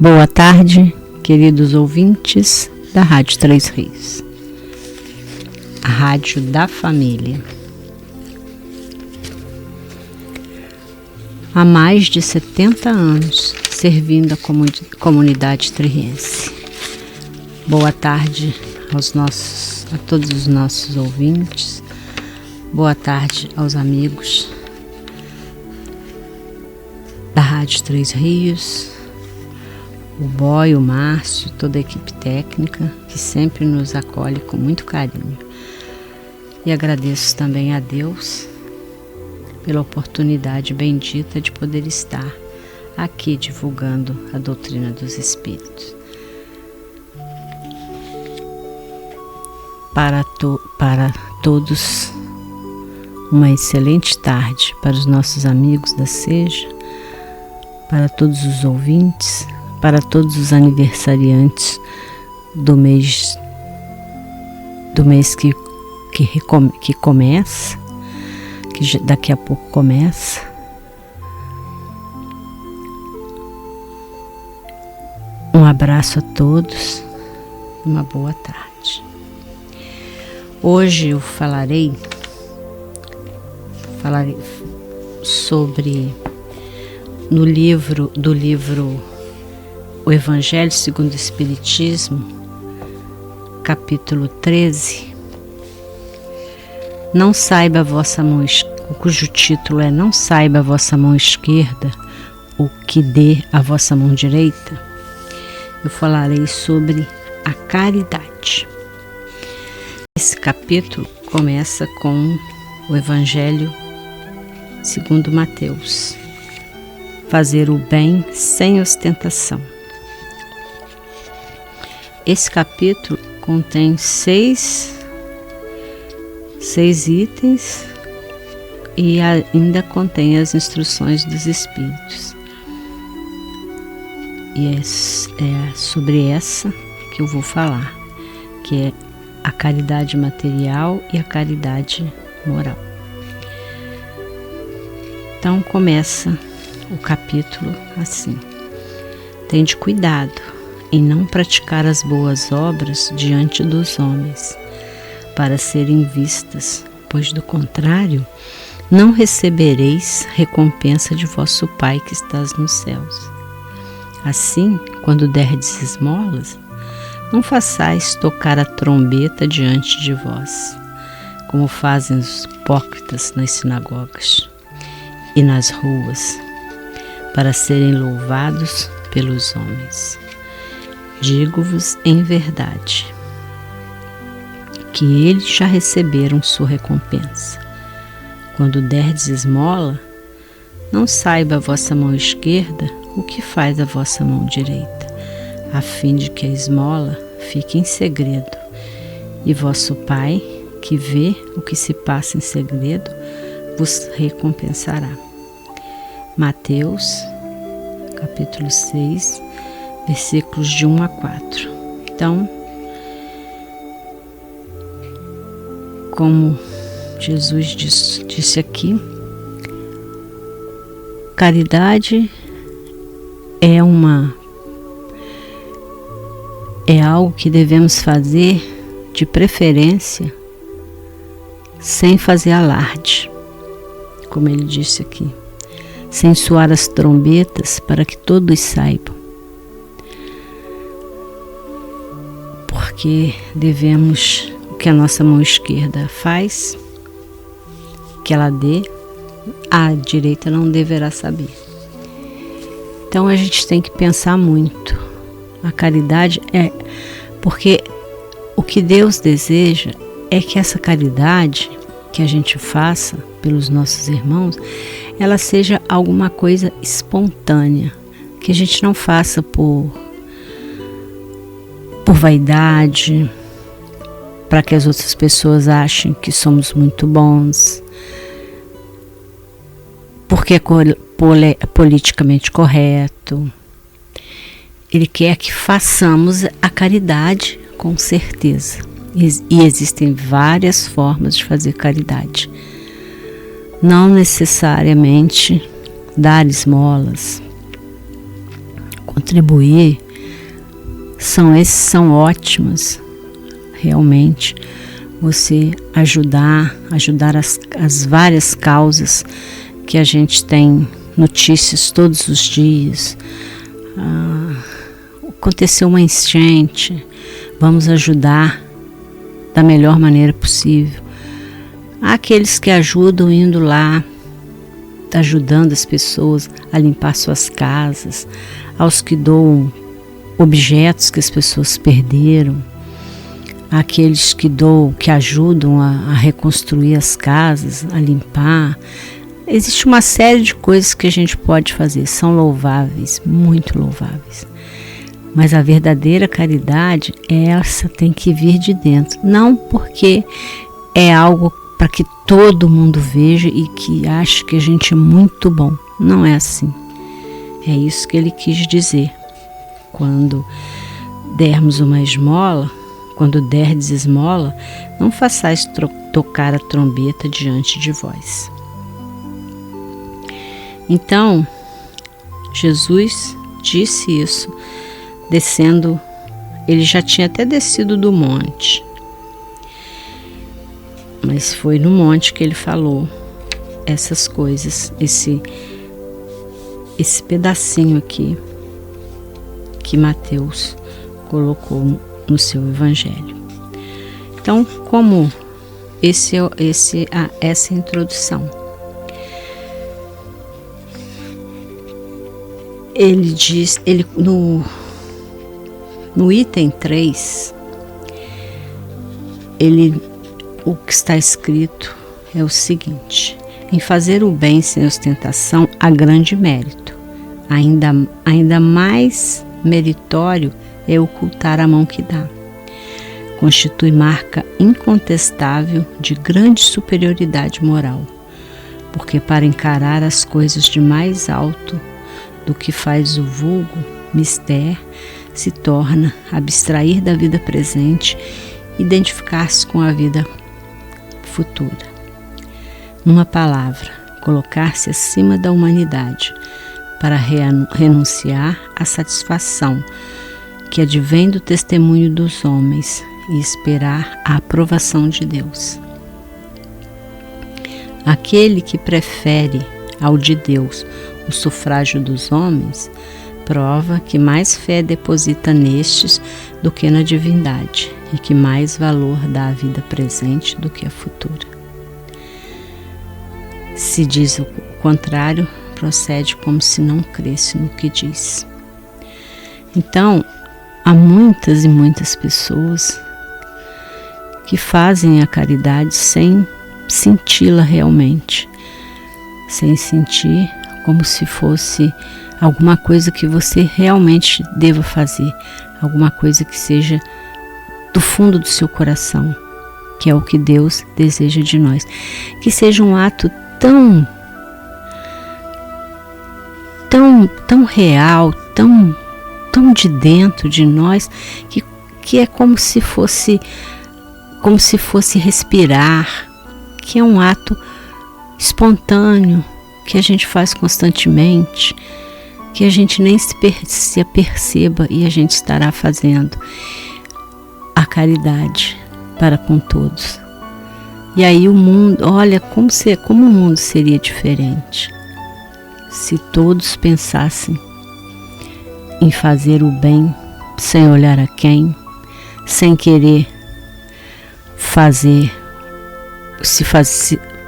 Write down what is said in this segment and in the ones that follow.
Boa tarde, queridos ouvintes da Rádio Três Rios, a rádio da família. Há mais de 70 anos servindo a comunidade tririense. Boa tarde a todos os nossos ouvintes. Boa tarde aos amigos da Rádio Três Rios, o Boy, o Márcio, toda a equipe técnica que sempre nos acolhe com muito carinho. E agradeço também a Deus pela oportunidade bendita de poder estar aqui divulgando a doutrina dos Espíritos. Para todos, uma excelente tarde, para os nossos amigos da SEJA, para todos os ouvintes, para todos os aniversariantes do mês que começa, que daqui a pouco começa. Um abraço a todos, uma boa tarde. Hoje eu falarei sobre do livro O Evangelho segundo o Espiritismo, capítulo 13. Não saiba a vossa mão, cujo título é Não saiba a vossa mão esquerda o que dê a vossa mão direita. Eu falarei sobre a caridade. Esse capítulo começa com o Evangelho segundo Mateus. Fazer o bem sem ostentação. Esse capítulo contém seis itens e ainda contém as instruções dos Espíritos. E é sobre essa que eu vou falar, que é a caridade material e a caridade moral. Então começa o capítulo assim: tende cuidado em não praticar as boas obras diante dos homens, para serem vistas, pois do contrário não recebereis recompensa de vosso Pai que estás nos céus. Assim, quando derdes esmolas, não façais tocar a trombeta diante de vós, como fazem os hipócritas nas sinagogas e nas ruas, para serem louvados pelos homens. Digo-vos em verdade que eles já receberam sua recompensa. Quando derdes esmola, não saiba a vossa mão esquerda o que faz a vossa mão direita, a fim de que a esmola fique em segredo, e vosso Pai, que vê o que se passa em segredo, vos recompensará. Mateus, capítulo 6, versículos de 1 a 4. Então, como Jesus disse aqui, caridade é algo que devemos fazer de preferência sem fazer alarde, como ele disse aqui, sem soar as trombetas para que todos saibam, porque devemos o que a nossa mão esquerda faz, que ela dê, a direita não deverá saber. Então a gente tem que pensar muito. A caridade porque o que Deus deseja é que essa caridade que a gente faça pelos nossos irmãos, ela seja alguma coisa espontânea, que a gente não faça por vaidade, para que as outras pessoas achem que somos muito bons, porque é politicamente correto. Ele quer que façamos a caridade com certeza. E existem várias formas de fazer caridade. Não necessariamente dar esmolas, contribuir, são ótimas. Realmente, você ajudar as várias causas que a gente tem notícias todos os dias. Aconteceu uma enchente, vamos ajudar da melhor maneira possível. Há aqueles que ajudam indo lá, ajudando as pessoas a limpar suas casas, aos que doam objetos que as pessoas perderam, aqueles que ajudam a reconstruir as casas, a limpar. Existe uma série de coisas que a gente pode fazer, são louváveis, muito louváveis. Mas a verdadeira caridade, essa tem que vir de dentro, não porque é algo para que todo mundo veja e que ache que a gente é muito bom. Não é assim. É isso que ele quis dizer. Quando dermos uma esmola, quando derdes esmola, não façais tocar a trombeta diante de vós. Então, Jesus disse isso, descendo, ele já tinha até descido do monte, mas foi no monte que ele falou essas coisas, esse pedacinho aqui que Mateus colocou no seu evangelho. Então, como essa introdução, ele diz, no item 3, o que está escrito é o seguinte: em fazer o bem sem ostentação há grande mérito. Ainda mais meritório é ocultar a mão que dá. Constitui marca incontestável de grande superioridade moral, porque para encarar as coisas de mais alto do que faz o vulgo mister, se torna abstrair da vida presente, identificar-se com a vida futura. Numa palavra, colocar-se acima da humanidade para renunciar à satisfação que advém do testemunho dos homens e esperar a aprovação de Deus. Aquele que prefere ao de Deus o sufrágio dos homens, prova que mais fé deposita nestes do que na divindade e que mais valor dá à vida presente do que à futura. Se diz o contrário, procede como se não cresse no que diz. Então, há muitas e muitas pessoas que fazem a caridade sem senti-la realmente, sem sentir como se fosse alguma coisa que você realmente deva fazer, alguma coisa que seja do fundo do seu coração, que é o que Deus deseja de nós. Que seja um ato tão real, tão de dentro de nós, que é como se fosse respirar, que é um ato espontâneo, que a gente faz constantemente, que a gente nem se aperceba e a gente estará fazendo a caridade para com todos. E aí o mundo, olha como o mundo seria diferente se todos pensassem em fazer o bem sem olhar a quem, sem querer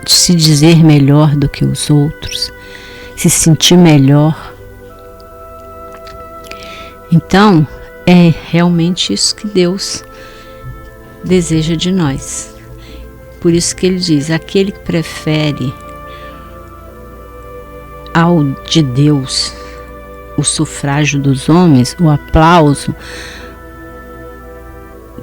se dizer melhor do que os outros, se sentir melhor. Então, é realmente isso que Deus deseja de nós. Por isso que ele diz: aquele que prefere ao de Deus o sufrágio dos homens, o aplauso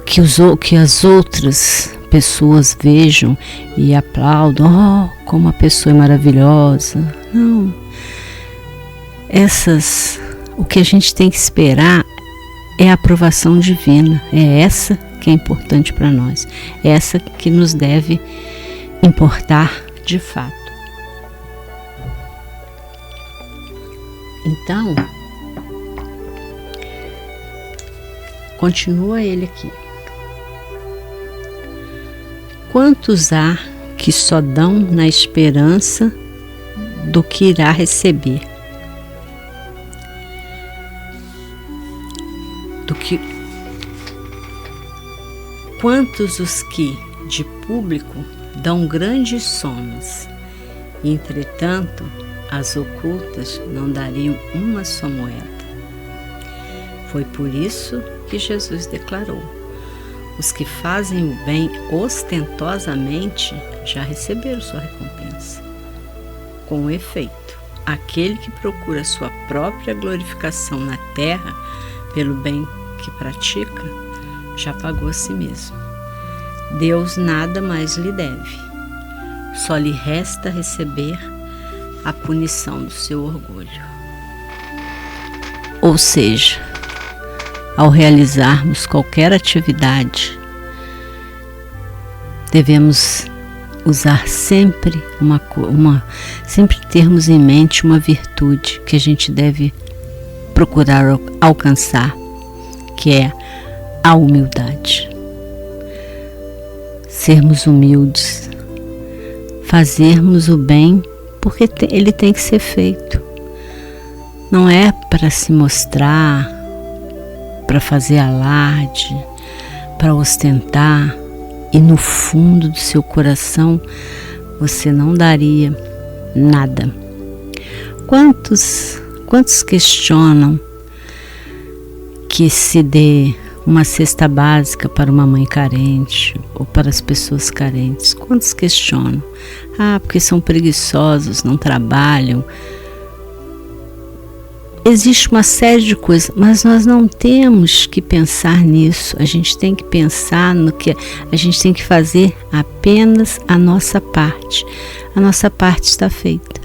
que as outras pessoas vejam e aplaudam, como a pessoa é maravilhosa. Não. O que a gente tem que esperar é a aprovação divina. É essa que é importante para nós. É essa que nos deve importar de fato. Então, continua ele aqui. Quantos há que só dão na esperança do que irá receber? Quantos os que, de público, dão grandes somas, e, entretanto, as ocultas não dariam uma só moeda. Foi por isso que Jesus declarou: os que fazem o bem ostentosamente já receberam sua recompensa. Com efeito, aquele que procura sua própria glorificação na terra pelo bem que pratica, já pagou a si mesmo. Deus nada mais lhe deve. Só lhe resta receber a punição do seu orgulho. Ou seja, ao realizarmos qualquer atividade, devemos usar sempre sempre termos em mente uma virtude que a gente deve procurar alcançar, que é a humildade. Sermos humildes, fazermos o bem porque ele tem que ser feito. Não é para se mostrar, para fazer alarde, para ostentar, e no fundo do seu coração você não daria nada. Quantos questionam que se dê uma cesta básica para uma mãe carente ou para as pessoas carentes? Quantos questionam? Porque são preguiçosos, não trabalham. Existe uma série de coisas, mas nós não temos que pensar nisso. A gente tem que pensar no que a gente tem que fazer apenas a nossa parte. A nossa parte está feita.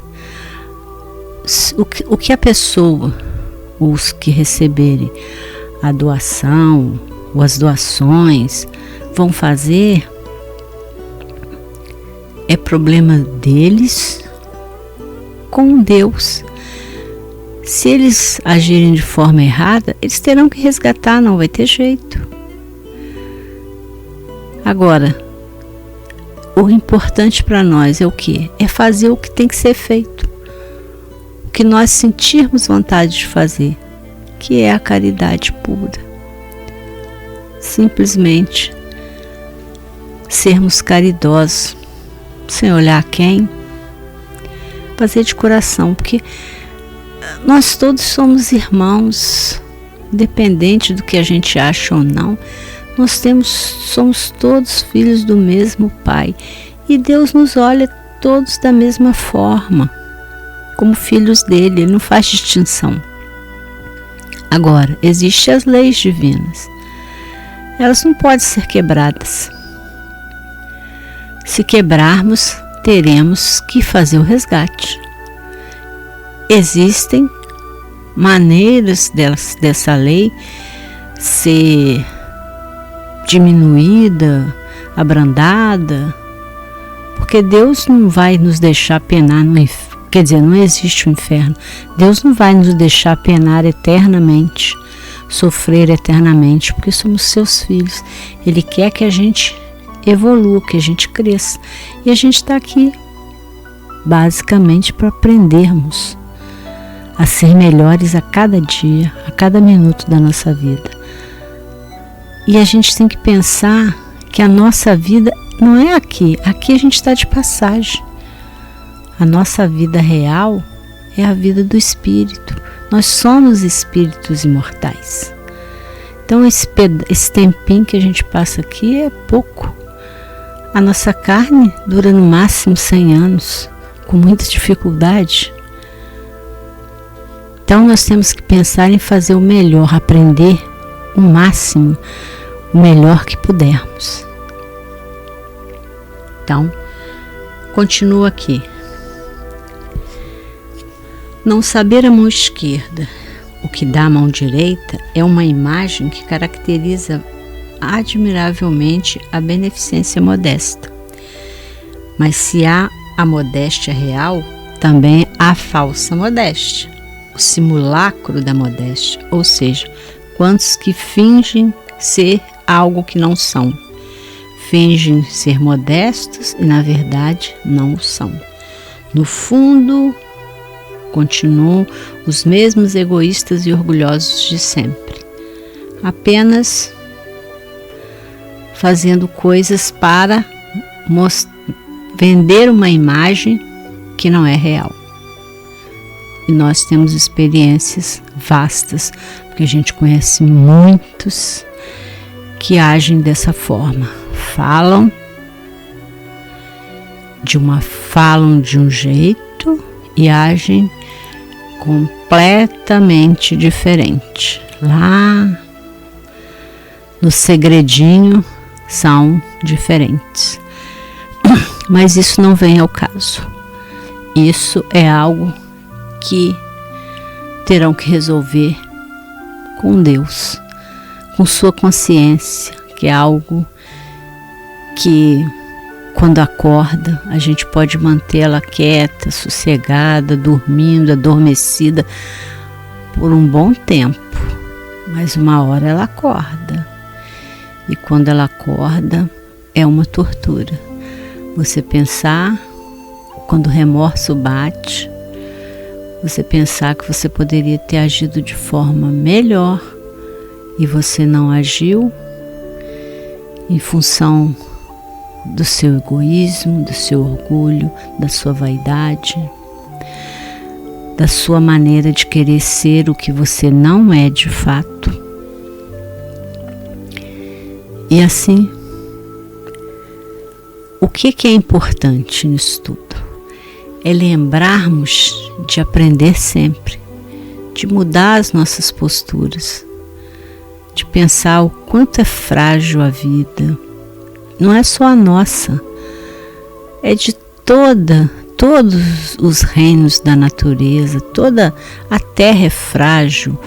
O que a pessoa, os que receberem a doação ou as doações vão fazer, é problema deles com Deus. Se eles agirem de forma errada, eles terão que resgatar, não vai ter jeito. Agora, o importante para nós é o quê? É fazer o que tem que ser feito. O que nós sentirmos vontade de fazer, que é a caridade pura. Simplesmente sermos caridosos, sem olhar quem, fazer de coração, porque nós todos somos irmãos, independente do que a gente acha ou não. Somos todos filhos do mesmo Pai, e Deus nos olha todos da mesma forma, como filhos dele. Ele não faz distinção. Agora, existem as leis divinas. Elas não podem ser quebradas. Se quebrarmos, teremos que fazer o resgate. Existem maneiras dessa lei ser diminuída, abrandada, porque Deus não vai nos deixar penar no inferno. Quer dizer, não existe o inferno. Deus não vai nos deixar penar eternamente, sofrer eternamente, porque somos seus filhos. Ele quer que a gente evolua, que a gente cresça. E a gente está aqui basicamente para aprendermos a ser melhores a cada dia, a cada minuto da nossa vida. E a gente tem que pensar que a nossa vida não é aqui. Aqui a gente está de passagem. A nossa vida real é a vida do Espírito. Nós somos espíritos imortais. Então esse tempinho que a gente passa aqui é pouco. A nossa carne dura no máximo 100 anos, com muita dificuldade. Então nós temos que pensar em fazer o melhor, aprender o máximo, o melhor que pudermos. Então, continua aqui. Não saber a mão esquerda o que dá a mão direita é uma imagem que caracteriza admiravelmente a beneficência modesta. Mas se há a modéstia real, também há a falsa modéstia, o simulacro da modéstia, ou seja, quantos que fingem ser algo que não são. Fingem ser modestos e, na verdade, não o são. No fundo, continuam os mesmos egoístas e orgulhosos de sempre, apenas fazendo coisas para vender uma imagem que não é real. E nós temos experiências vastas, porque a gente conhece muitos que agem dessa forma. Falam de um jeito e agem completamente diferente. Lá no segredinho são diferentes. Mas isso não vem ao caso. Isso é algo que terão que resolver com Deus, com sua consciência, que é algo que, quando acorda, a gente pode mantê-la quieta, sossegada, dormindo, adormecida por um bom tempo, mas uma hora ela acorda. E quando ela acorda, é uma tortura. Você pensar, quando o remorso bate, você pensar que você poderia ter agido de forma melhor e você não agiu em função do seu egoísmo, do seu orgulho, da sua vaidade, da sua maneira de querer ser o que você não é de fato. E assim, o que é importante nisso tudo? É lembrarmos de aprender sempre, de mudar as nossas posturas, de pensar o quanto é frágil a vida. Não é só a nossa, é de todos os reinos da natureza. Toda a terra é frágil,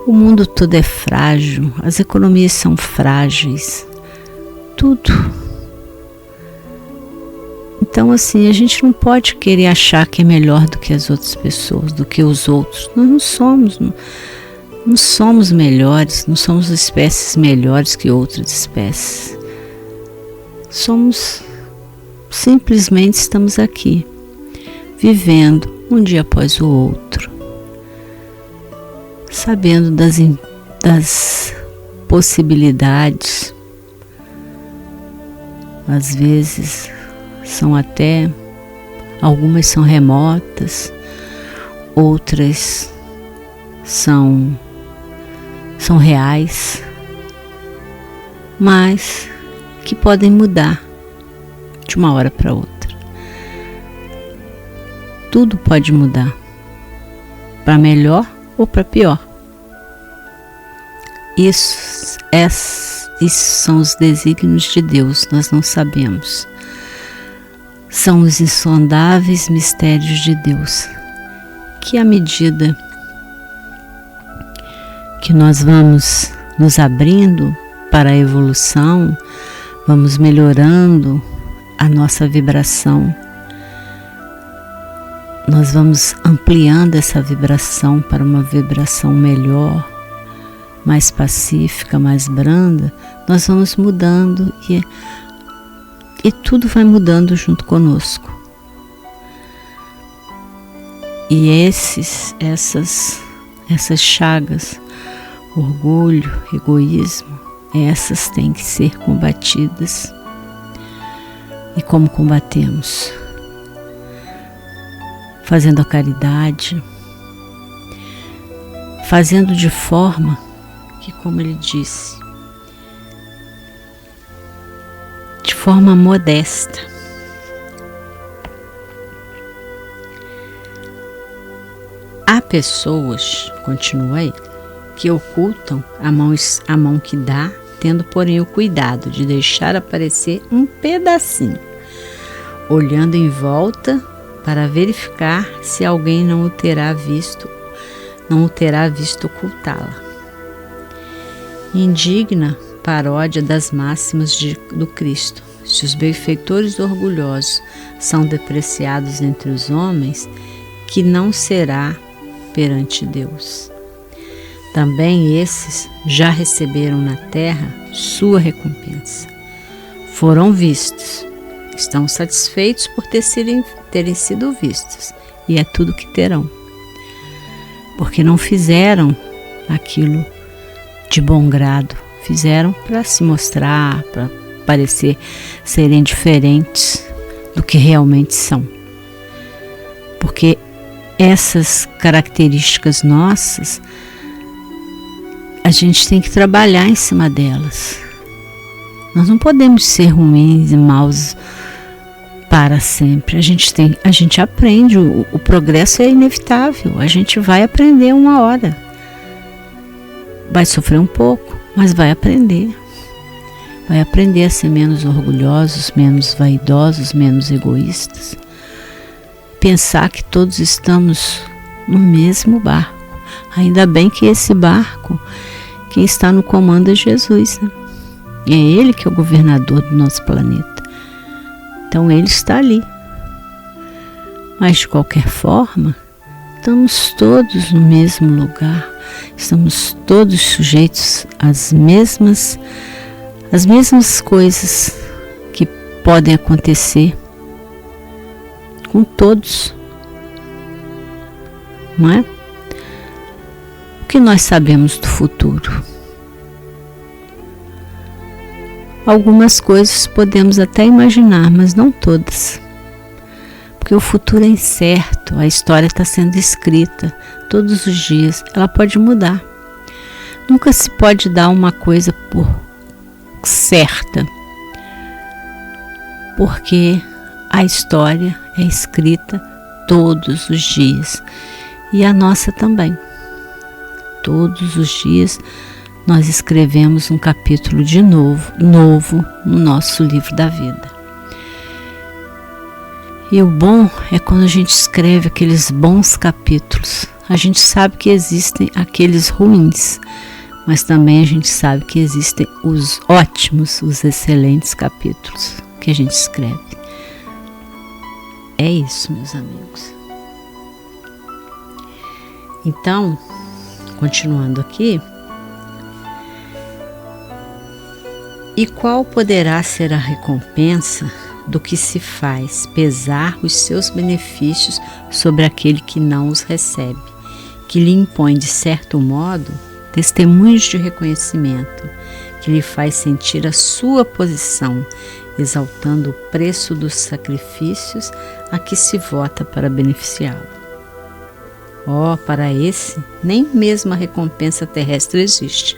o mundo todo é frágil, as economias são frágeis, tudo. Então, assim, a gente não pode querer achar que é melhor do que as outras pessoas, do que os outros. Nós não somos melhores, não somos espécies melhores que outras espécies. Simplesmente estamos aqui, vivendo um dia após o outro, sabendo das possibilidades. Às vezes algumas são remotas, outras são reais, mas que podem mudar de uma hora para outra. Tudo pode mudar, para melhor ou para pior. Isso são os desígnios de Deus, nós não sabemos. São os insondáveis mistérios de Deus, que à medida que nós vamos nos abrindo para a evolução, vamos melhorando a nossa vibração, nós vamos ampliando essa vibração para uma vibração melhor, mais pacífica, mais branda, nós vamos mudando e tudo vai mudando junto conosco. E essas chagas, orgulho, egoísmo, essas têm que ser combatidas. E como combatemos? Fazendo a caridade, fazendo de forma que, como ele disse, de forma modesta. Há pessoas, continua ele, que ocultam a mão que dá, tendo porém o cuidado de deixar aparecer um pedacinho, olhando em volta para verificar se alguém não o terá visto ocultá-la. Indigna paródia das máximas do Cristo. Se os benfeitores orgulhosos são depreciados entre os homens, que não será perante Deus. também esses já receberam na terra sua recompensa. Foram vistos, estão satisfeitos por terem sido vistos, e é tudo que terão. Porque não fizeram aquilo de bom grado, fizeram para se mostrar, para parecer serem diferentes do que realmente são. Porque essas características nossas, a gente tem que trabalhar em cima delas. Nós não podemos ser ruins e maus para sempre. A gente aprende, o progresso é inevitável. A gente vai aprender uma hora. Vai sofrer um pouco, mas vai aprender. Vai aprender a ser menos orgulhosos, menos vaidosos, menos egoístas. Pensar que todos estamos no mesmo barco. Ainda bem que esse barco, quem está no comando é Jesus, né? É Ele que é o governador do nosso planeta. Então Ele está ali. Mas de qualquer forma, estamos todos no mesmo lugar. Estamos todos sujeitos às mesmas coisas que podem acontecer com todos, não é? O que nós sabemos do futuro? Algumas coisas podemos até imaginar, mas não todas. Porque o futuro é incerto, a história está sendo escrita todos os dias, ela pode mudar. Nunca se pode dar uma coisa por certa, porque a história é escrita todos os dias e a nossa também. Todos os dias nós escrevemos um capítulo de novo no nosso livro da vida. E o bom é quando a gente escreve aqueles bons capítulos. A gente sabe que existem aqueles ruins, mas também a gente sabe que existem os ótimos, os excelentes capítulos que a gente escreve. É isso, meus amigos. Então, continuando aqui, e qual poderá ser a recompensa do que se faz pesar os seus benefícios sobre aquele que não os recebe, que lhe impõe de certo modo testemunhos de reconhecimento, que lhe faz sentir a sua posição, exaltando o preço dos sacrifícios a que se vota para beneficiá-lo. Para esse, nem mesmo a recompensa terrestre existe,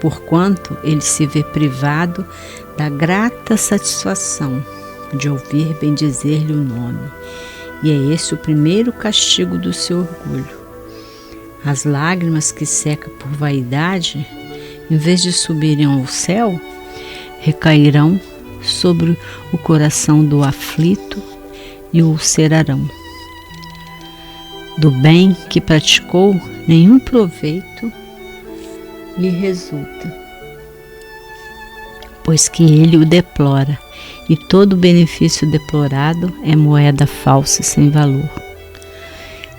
porquanto ele se vê privado da grata satisfação de ouvir bendizer-lhe o nome, e é esse o primeiro castigo do seu orgulho. As lágrimas que seca por vaidade, em vez de subirem ao céu, recairão sobre o coração do aflito e o ulcerarão. Do bem que praticou, nenhum proveito lhe resulta, pois que ele o deplora, e todo benefício deplorado é moeda falsa sem valor.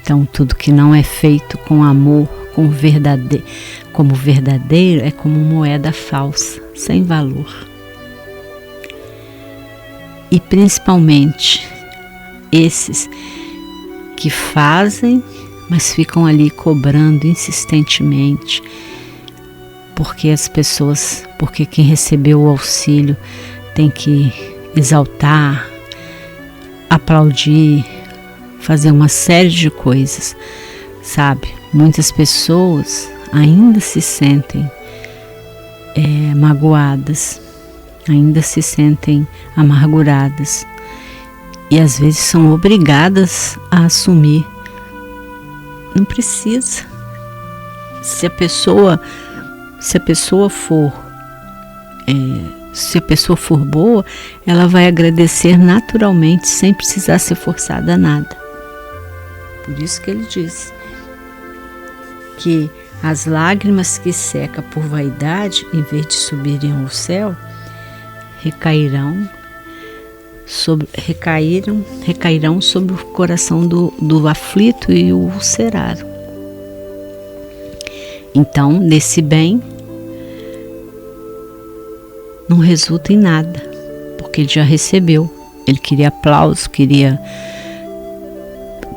Então, tudo que não é feito com amor, como verdadeiro, é como moeda falsa, sem valor. E principalmente esses que fazem, mas ficam ali cobrando insistentemente, porque quem recebeu o auxílio tem que exaltar, aplaudir, fazer uma série de coisas, sabe? Muitas pessoas ainda se sentem magoadas, ainda se sentem amarguradas e às vezes são obrigadas a assumir. Não precisa. Se a pessoa for boa, ela vai agradecer naturalmente, sem precisar ser forçada a nada. Por isso que ele diz que as lágrimas que seca por vaidade, em vez de subirem ao céu, recairão sobre o coração do aflito e o ulceraram. Então, nesse bem, não resulta em nada, porque ele já recebeu. Ele queria aplauso, queria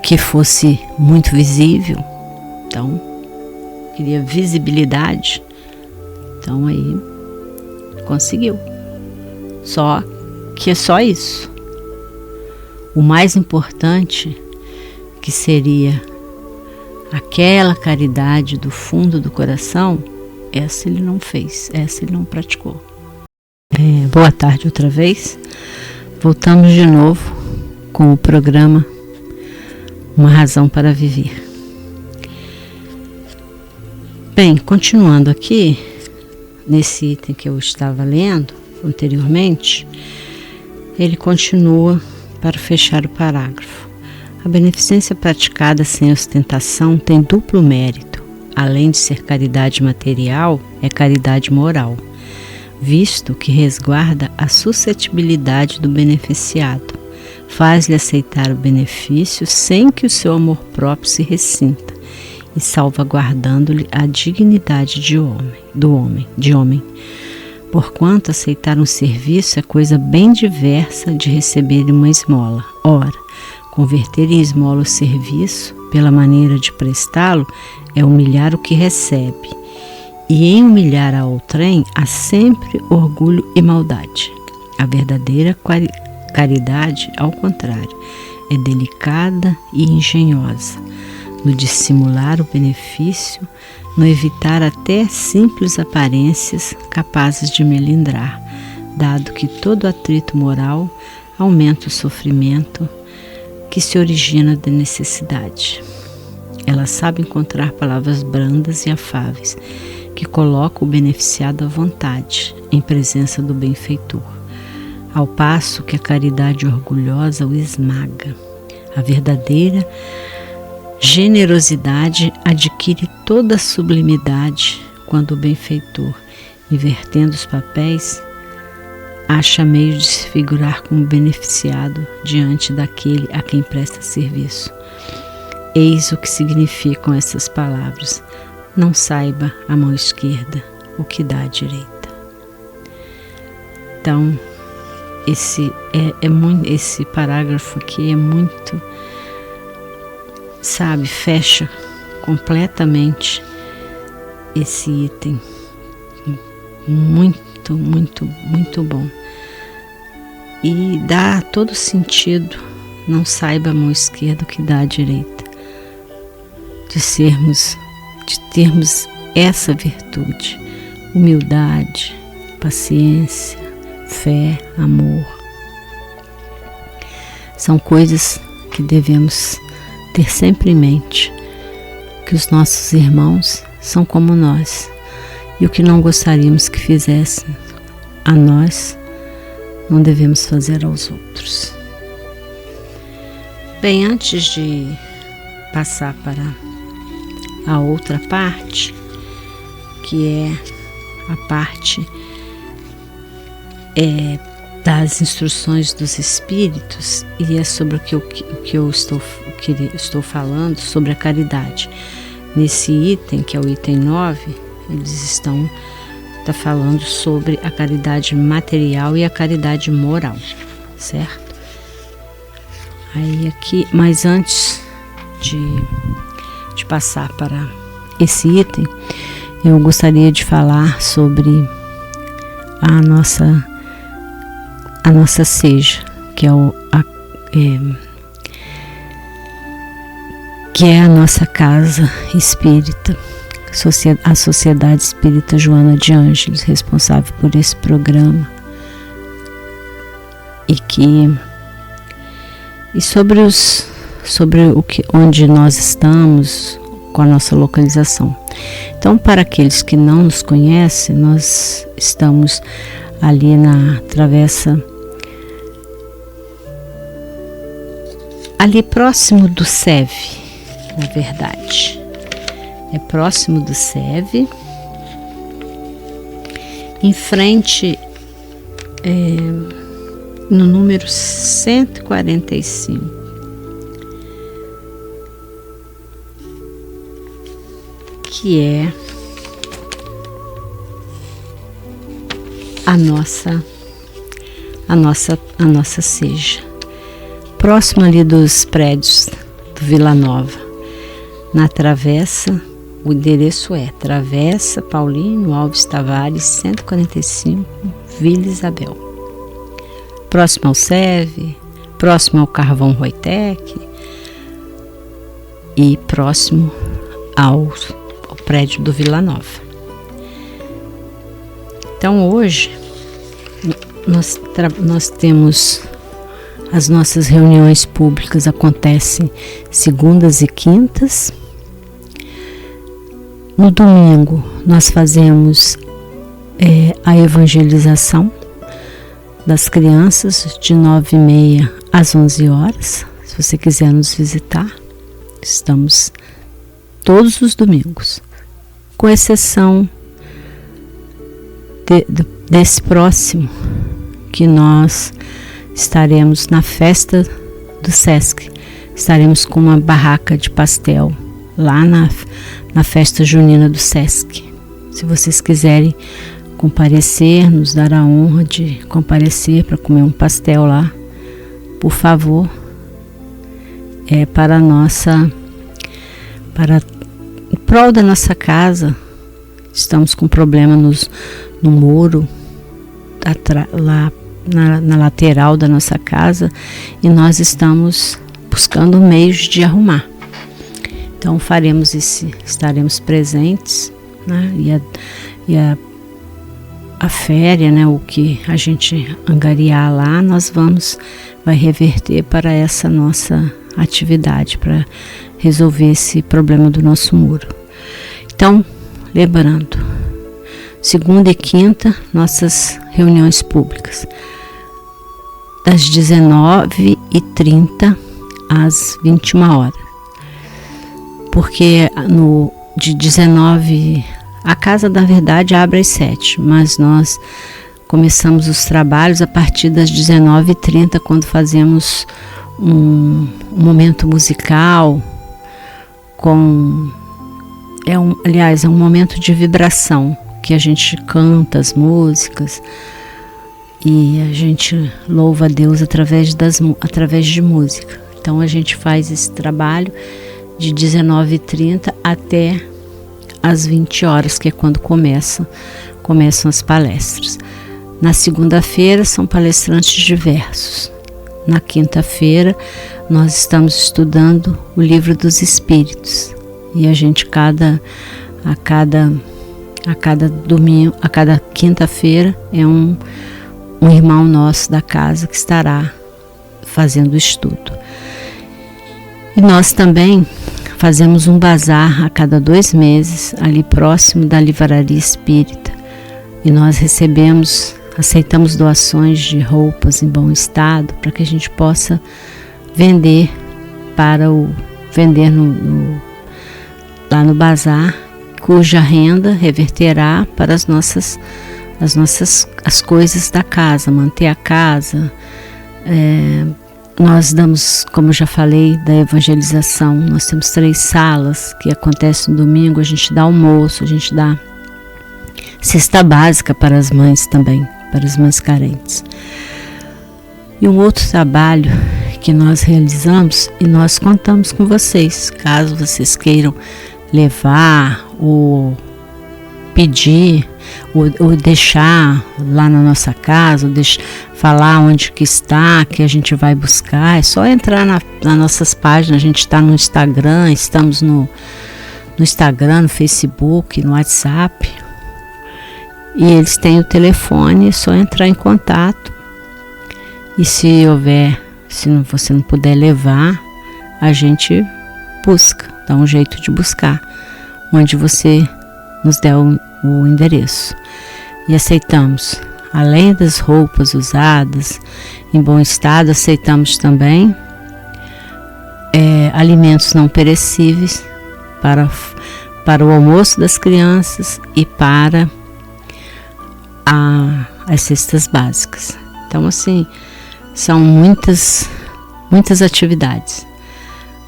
que fosse muito visível, então queria visibilidade, então aí conseguiu. Só que é só isso. O mais importante, que seria aquela caridade do fundo do coração, essa ele não fez, essa ele não praticou. Boa tarde outra vez. Voltamos de novo com o programa Uma Razão para Viver. Bem, continuando aqui, nesse item que eu estava lendo anteriormente, ele continua para fechar o parágrafo. A beneficência praticada sem ostentação tem duplo mérito. Além de ser caridade material, é caridade moral, visto que resguarda a suscetibilidade do beneficiado, faz-lhe aceitar o benefício sem que o seu amor próprio se ressinta e salvaguardando-lhe a dignidade de homem. Porquanto aceitar um serviço é coisa bem diversa de receber uma esmola. Ora, converter em esmola o serviço, pela maneira de prestá-lo, é humilhar o que recebe. E em humilhar a outrem há sempre orgulho e maldade. A verdadeira caridade, ao contrário, é delicada e engenhosa, no dissimular o benefício, no evitar até simples aparências capazes de melindrar, dado que todo atrito moral aumenta o sofrimento que se origina da necessidade. Ela sabe encontrar palavras brandas e afáveis, que colocam o beneficiado à vontade, em presença do benfeitor, ao passo que a caridade orgulhosa o esmaga. A verdadeira generosidade adquire toda a sublimidade quando o benfeitor, invertendo os papéis, acha meio de se figurar como beneficiado diante daquele a quem presta serviço. Eis o que significam essas palavras: não saiba a mão esquerda o que dá a direita. Então, esse parágrafo aqui é muito, fecha completamente esse item. Muito, muito, muito bom. E dá todo sentido, não saiba a mão esquerda o que dá a direita. De termos essa virtude, humildade, paciência, fé, amor. São coisas que devemos ter sempre em mente, que os nossos irmãos são como nós, e o que não gostaríamos que fizessem a nós, não devemos fazer aos outros. Bem, antes de passar para a outra parte, que é a parte das instruções dos Espíritos, e é sobre o que eu estou falando, sobre a caridade. Nesse item, que é o item 9, eles estão falando sobre a caridade material e a caridade moral, certo? Aí aqui, mas antes de passar para esse item, eu gostaria de falar sobre a nossa seja, que é a nossa casa espírita, a Sociedade Espírita Joana de Ângeles, responsável por esse programa, e sobre onde nós estamos, com a nossa localização. Então, para aqueles que não nos conhecem, nós estamos ali na travessa, ali próximo do SEV, na verdade. É próximo do SEV, em frente, no número 145. Que é a nossa seja. Próximo ali dos prédios do Vila Nova, na travessa, o endereço é Travessa Paulino Alves Tavares 145, Vila Isabel. Próximo ao SEV, próximo ao Carvão Roitec e próximo ao prédio do Vila Nova. Então hoje nós temos as nossas reuniões públicas, acontecem segundas e quintas. No domingo nós fazemos a evangelização das crianças de 9h30 às 11 horas. Se você quiser nos visitar, estamos todos os domingos, com exceção desse próximo, que nós estaremos na festa do Sesc. Estaremos com uma barraca de pastel lá na festa junina do Sesc. Se vocês quiserem comparecer, nos dar a honra de comparecer para comer um pastel lá, por favor, em prol da nossa casa. Estamos com problema no muro lá na lateral da nossa casa, e nós estamos buscando meios de arrumar. Então estaremos presentes, né? E a féria, né, o que a gente angariar lá, vai reverter para essa nossa atividade, para resolver esse problema do nosso muro. Então, lembrando, segunda e quinta, nossas reuniões públicas, das 19h30 às 21 horas. Porque de 19, a casa da verdade abre às 7, mas nós começamos os trabalhos a partir das 19h30, quando fazemos um momento musical, aliás, é um momento de vibração, que a gente canta as músicas e a gente louva a Deus através de música. Então a gente faz esse trabalho de 19h30 até às 20 horas, que é quando começam as palestras. Na segunda-feira são palestrantes diversos. Na quinta-feira nós estamos estudando o Livro dos Espíritos, e a gente a cada domingo, a cada quinta-feira é um irmão nosso da casa que estará fazendo o estudo. E nós também fazemos um bazar a cada 2 meses, ali próximo da Livraria Espírita, e nós aceitamos doações de roupas em bom estado, para que a gente possa vender lá no bazar, cuja renda reverterá para as coisas da casa, manter a casa. Nós damos, como eu já falei, da evangelização. Nós temos 3 salas que acontecem no domingo. A gente dá almoço, a gente dá cesta básica para as mães também, para as mães carentes. E um outro trabalho que nós realizamos, e nós contamos com vocês, caso vocês queiram levar ou pedir ou deixar lá na nossa casa, ou falar onde que está, que a gente vai buscar. É só entrar nas nossas páginas. A gente está no Instagram, estamos no Instagram, no Facebook, no WhatsApp, e eles têm o telefone. É só entrar em contato, e se você não puder levar, a gente dá um jeito de buscar onde você nos der o endereço. E aceitamos, além das roupas usadas em bom estado, aceitamos também alimentos não perecíveis para o almoço das crianças e para as cestas básicas. Então, assim, são muitas atividades.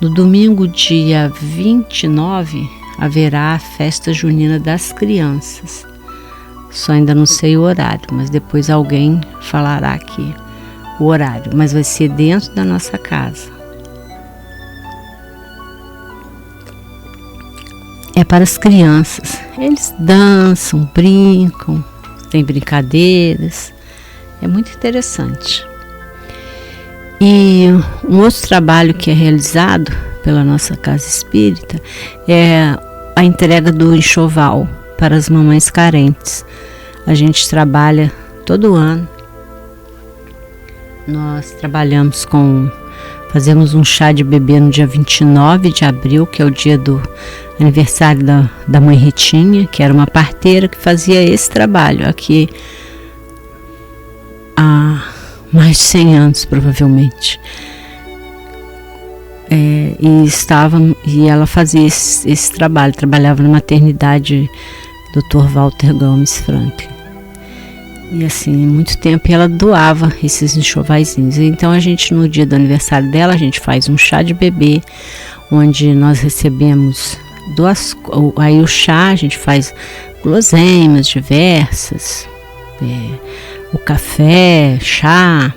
No domingo, dia 29, haverá a festa junina das crianças. Só ainda não sei o horário, mas depois alguém falará aqui o horário, mas vai ser dentro da nossa casa. É para as crianças. Eles dançam, brincam, tem brincadeiras. É muito interessante. E um outro trabalho que é realizado pela nossa casa espírita é a entrega do enxoval para as mamães carentes. A gente trabalha todo ano. Nós fazemos um chá de bebê no dia 29 de abril, que é o dia do aniversário da mãe Ritinha, que era uma parteira que fazia esse trabalho aqui há mais de 100 anos, provavelmente. E ela fazia esse trabalho, trabalhava na maternidade Dr. Walter Gomes Franklin. E assim, muito tempo, e ela doava esses enxovaizinhos. Então a gente, no dia do aniversário dela, a gente faz um chá de bebê, onde nós recebemos aí o chá, a gente faz guloseimas diversas, o café, chá,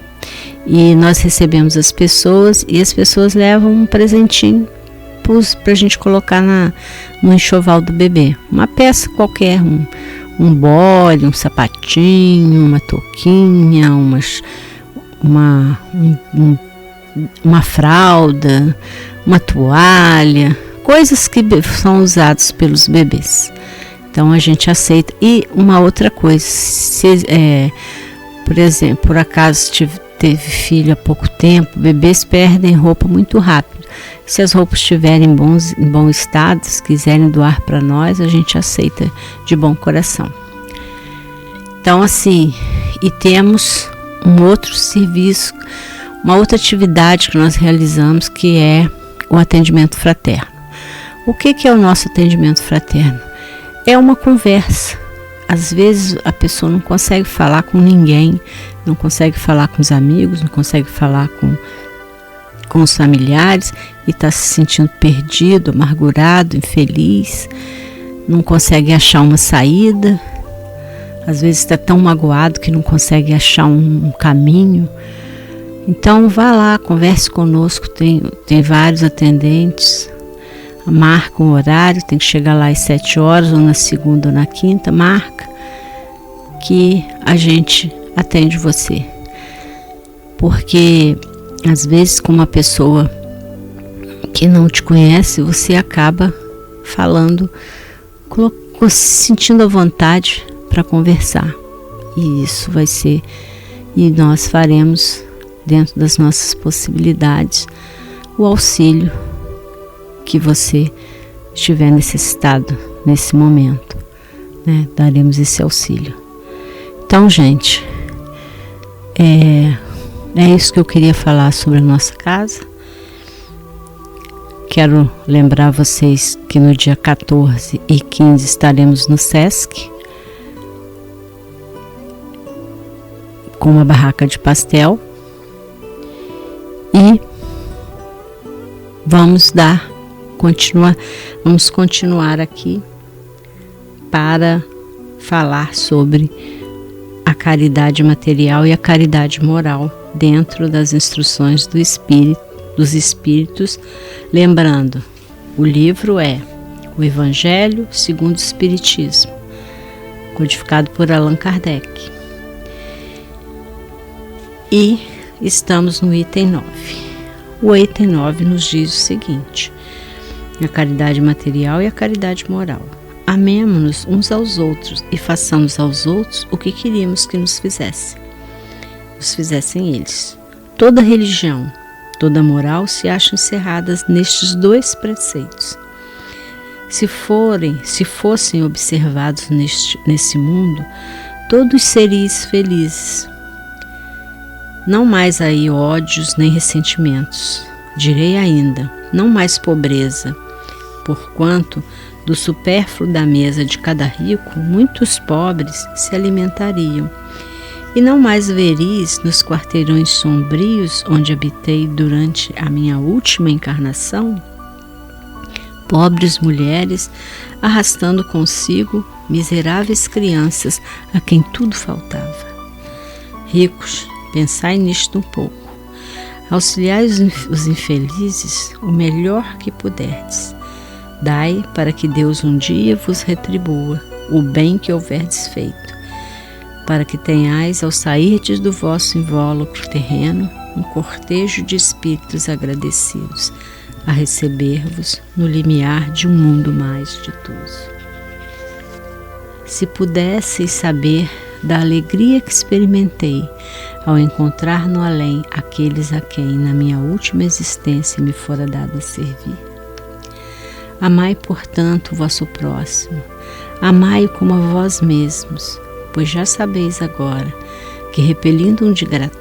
e nós recebemos as pessoas, e as pessoas levam um presentinho para a gente colocar no enxoval do bebê, uma peça qualquer, um bole, um sapatinho, uma touquinha, uma fralda, uma toalha, coisas que são usadas pelos bebês. Então a gente aceita. E uma outra coisa, por exemplo, por acaso teve filho há pouco tempo, bebês perdem roupa muito rápido. Se as roupas estiverem em bom estado, se quiserem doar para nós, a gente aceita de bom coração. Então assim, e temos um outro serviço, uma outra atividade que nós realizamos, que é o atendimento fraterno. O que é o nosso atendimento fraterno? É uma conversa. Às vezes a pessoa não consegue falar com ninguém, não consegue falar com os amigos, não consegue falar com os familiares e está se sentindo perdido, amargurado, infeliz, não consegue achar uma saída, às vezes está tão magoado que não consegue achar um caminho. Então vá lá, converse conosco, tem vários atendentes, marca um horário, tem que chegar lá às 7 horas, ou na segunda ou na quinta, marca, que a gente atende você. Porque às vezes com uma pessoa que não te conhece, você acaba falando, se sentindo à vontade para conversar. E isso vai ser, e nós faremos, dentro das nossas possibilidades, o auxílio que você estiver necessitado nesse momento, né? Daremos esse auxílio. Então, gente, é isso que eu queria falar sobre a nossa casa. Quero lembrar vocês que no dia 14 e 15 estaremos no SESC com uma barraca de pastel e vamos continuar aqui para falar sobre a caridade material e a caridade moral dentro das instruções dos Espíritos. Lembrando, o livro é O Evangelho segundo o Espiritismo, codificado por Allan Kardec. E estamos no item 9. O item 9 nos diz o seguinte: a caridade material e a caridade moral. Amemo-nos uns aos outros e façamos aos outros o que queríamos que nos fizessem eles. Toda religião, toda moral se acham encerradas nestes dois preceitos. Se fossem observados nesse mundo, todos seríeis felizes. Não mais aí ódios nem ressentimentos. Direi ainda, não mais pobreza, porquanto do supérfluo da mesa de cada rico, muitos pobres se alimentariam. E não mais veris nos quarteirões sombrios onde habitei durante a minha última encarnação, pobres mulheres arrastando consigo miseráveis crianças a quem tudo faltava. Ricos, pensai nisto um pouco. Auxiliai os infelizes o melhor que puderdes. Dai para que Deus um dia vos retribua o bem que houverdes feito, para que tenhais, ao sairdes do vosso invólucro terreno, um cortejo de espíritos agradecidos a receber-vos no limiar de um mundo mais ditoso. Se pudesseis saber da alegria que experimentei ao encontrar no além aqueles a quem na minha última existência me fora dado a servir. Amai, portanto, o vosso próximo, amai-o como a vós mesmos, pois já sabeis agora que, repelindo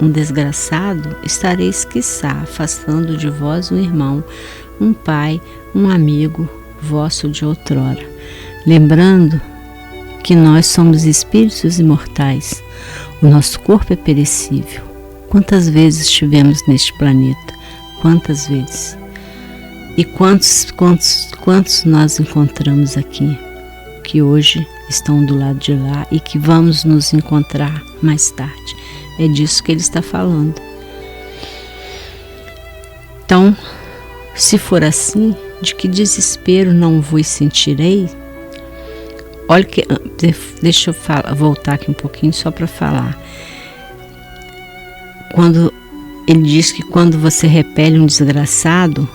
um desgraçado, estareis, quiçá, afastando de vós um irmão, um pai, um amigo vosso de outrora, lembrando que nós somos espíritos imortais, o nosso corpo é perecível. Quantas vezes estivemos neste planeta? Quantas vezes? E quantos nós encontramos aqui, que hoje estão do lado de lá e que vamos nos encontrar mais tarde? É disso que ele está falando. Então, se for assim, de que desespero não vos sentirei? Olha que, deixa eu voltar aqui um pouquinho só para falar. Quando ele diz que quando você repele um desgraçado,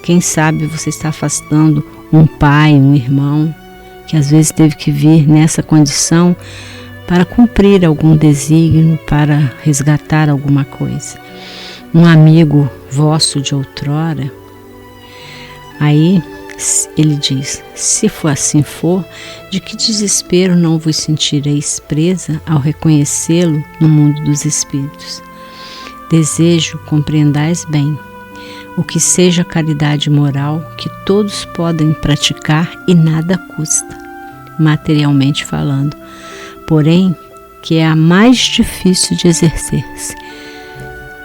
quem sabe você está afastando um pai, um irmão, que às vezes teve que vir nessa condição para cumprir algum desígnio, para resgatar alguma coisa. Um amigo vosso de outrora. Aí ele diz, se for assim for, de que desespero não vos sentireis presa ao reconhecê-lo no mundo dos espíritos. Desejo compreendais bem o que seja caridade moral que todos podem praticar e nada custa, materialmente falando, porém que é a mais difícil de exercer-se,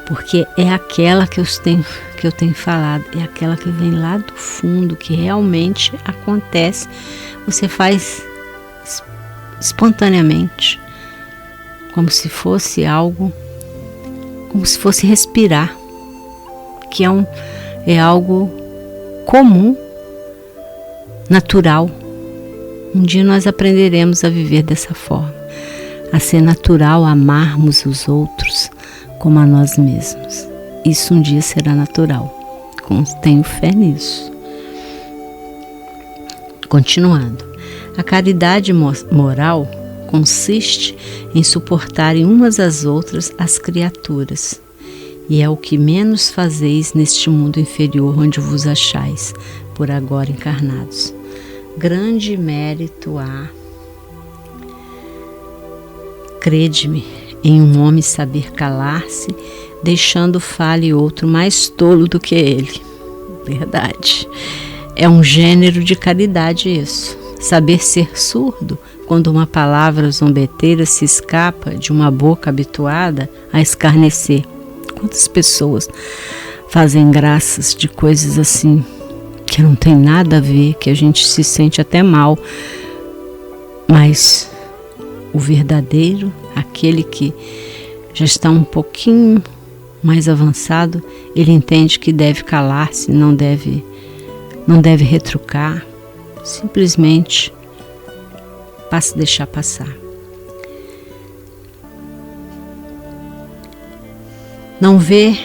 porque é aquela que eu tenho falado, é aquela que vem lá do fundo, que realmente acontece, você faz espontaneamente, como se fosse algo, como se fosse respirar, que é algo comum, natural. Um dia nós aprenderemos a viver dessa forma, a ser natural, amarmos os outros como a nós mesmos. Isso um dia será natural. Tenho fé nisso. Continuando. A caridade moral consiste em suportarem umas às outras as criaturas, e é o que menos fazeis neste mundo inferior onde vos achais, por agora encarnados. Grande mérito há, crede-me, em um homem saber calar-se, deixando fale outro mais tolo do que ele. Verdade. É um gênero de caridade isso. Saber ser surdo quando uma palavra zombeteira se escapa de uma boca habituada a escarnecer. Quantas pessoas fazem graças de coisas assim, que não tem nada a ver, que a gente se sente até mal, mas o verdadeiro, aquele que já está um pouquinho mais avançado, ele entende que deve calar-se, não deve retrucar, simplesmente deixar passar. Não vê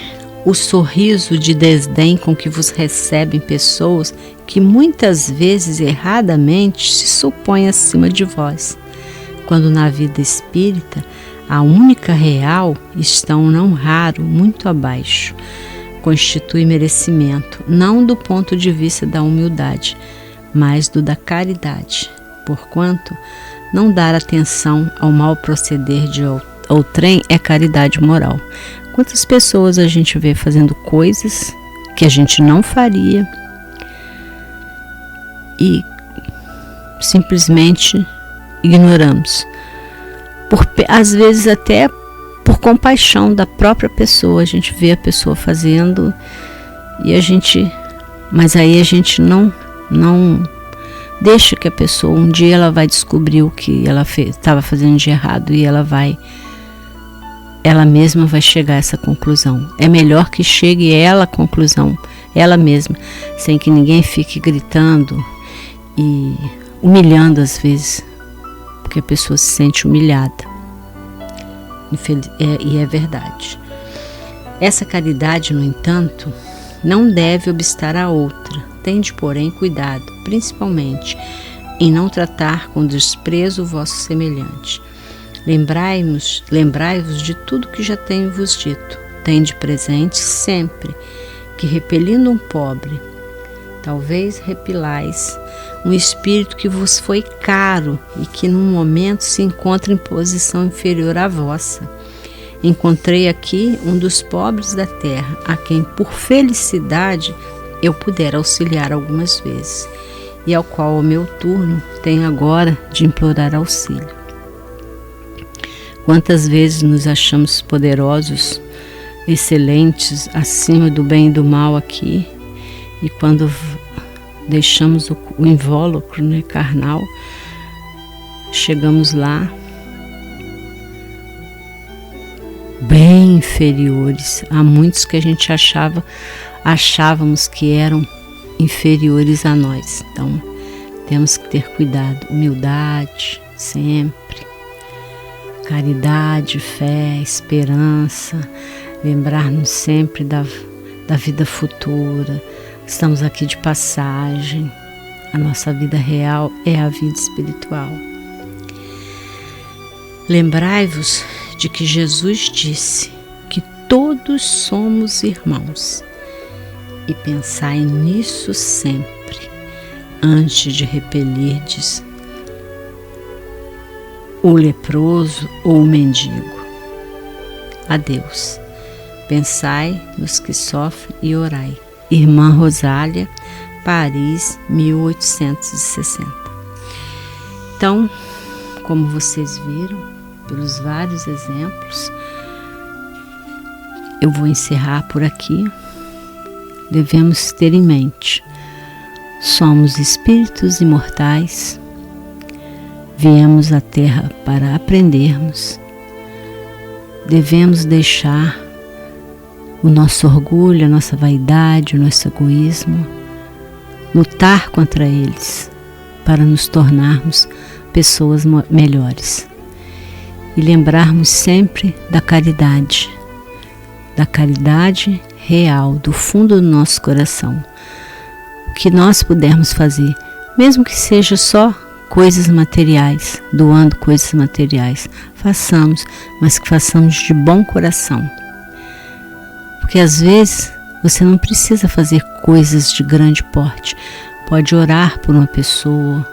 o sorriso de desdém com que vos recebem pessoas que muitas vezes erradamente se supõem acima de vós, quando na vida espírita a única real estão não raro muito abaixo, constitui merecimento, não do ponto de vista da humildade, mas do da caridade, porquanto não dar atenção ao mau proceder de outrem é caridade moral. Quantas pessoas a gente vê fazendo coisas que a gente não faria e simplesmente ignoramos. Às vezes até por compaixão da própria pessoa, a gente vê a pessoa fazendo mas aí a gente não Deixa que a pessoa, um dia ela vai descobrir o que ela estava fazendo de errado e ela mesma vai chegar a essa conclusão. É melhor que chegue ela à conclusão, ela mesma, sem que ninguém fique gritando e humilhando às vezes, porque a pessoa se sente humilhada. E é verdade. Essa caridade, no entanto, não deve obstar a outra. Tende, porém, cuidado, principalmente, em não tratar com desprezo o vosso semelhante. Lembrai-vos de tudo que já tenho vos dito. Tende presente sempre que, repelindo um pobre, talvez repilais um espírito que vos foi caro e que num momento se encontra em posição inferior à vossa. Encontrei aqui um dos pobres da terra, a quem por felicidade eu puder auxiliar algumas vezes, e ao qual ao meu turno tenho agora de implorar auxílio. Quantas vezes nos achamos poderosos, excelentes, acima do bem e do mal aqui, e quando deixamos o invólucro, carnal, chegamos lá bem inferiores a muitos que a gente achávamos que eram inferiores a nós. Então, temos que ter cuidado, humildade sempre, caridade, fé, esperança, lembrar-nos sempre da vida futura. Estamos aqui de passagem, a nossa vida real é a vida espiritual. Lembrai-vos de que Jesus disse que todos somos irmãos, e pensai nisso sempre, antes de repelirdes o leproso ou o mendigo. Adeus. Pensai nos que sofrem e orai. Irmã Rosália, Paris, 1860. Então, como vocês viram, pelos vários exemplos, eu vou encerrar por aqui. Devemos ter em mente: somos espíritos imortais, viemos à Terra para aprendermos, devemos deixar o nosso orgulho, a nossa vaidade, o nosso egoísmo, lutar contra eles para nos tornarmos pessoas melhores e lembrarmos sempre da caridade real, do fundo do nosso coração. O que nós pudermos fazer, mesmo que seja só coisas materiais, doando coisas materiais, façamos, mas que façamos de bom coração. Porque às vezes você não precisa fazer coisas de grande porte. Pode orar por uma pessoa,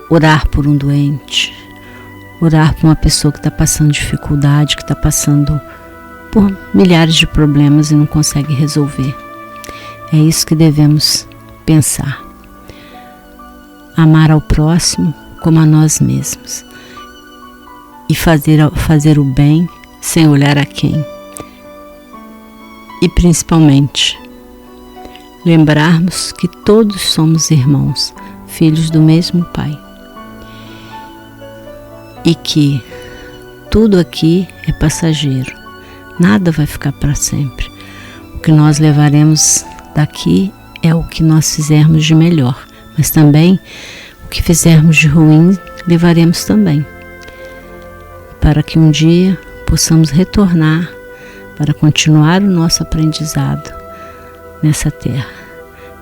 orar por um doente, orar por uma pessoa que está passando dificuldade, que está passando por milhares de problemas e não consegue resolver. É isso que devemos pensar. Amar ao próximo como a nós mesmos. E fazer o bem sem olhar a quem. E principalmente, lembrarmos que todos somos irmãos, filhos do mesmo Pai. E que tudo aqui é passageiro, nada vai ficar para sempre. O que nós levaremos daqui é o que nós fizermos de melhor, mas também o que fizermos de ruim levaremos também, para que um dia possamos retornar para continuar o nosso aprendizado nessa terra.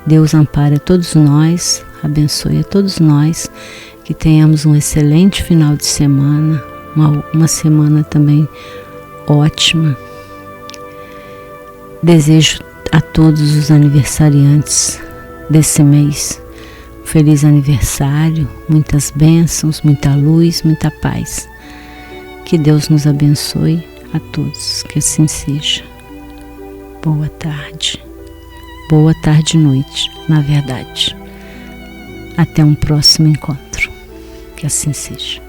Deus ampare a todos nós, abençoe a todos nós, que tenhamos um excelente final de semana, uma semana também ótima. Desejo a todos os aniversariantes desse mês um feliz aniversário, muitas bênçãos, muita luz, muita paz. Que Deus nos abençoe a todos, que assim seja. Boa tarde e noite, na verdade. Até um próximo encontro, que assim seja.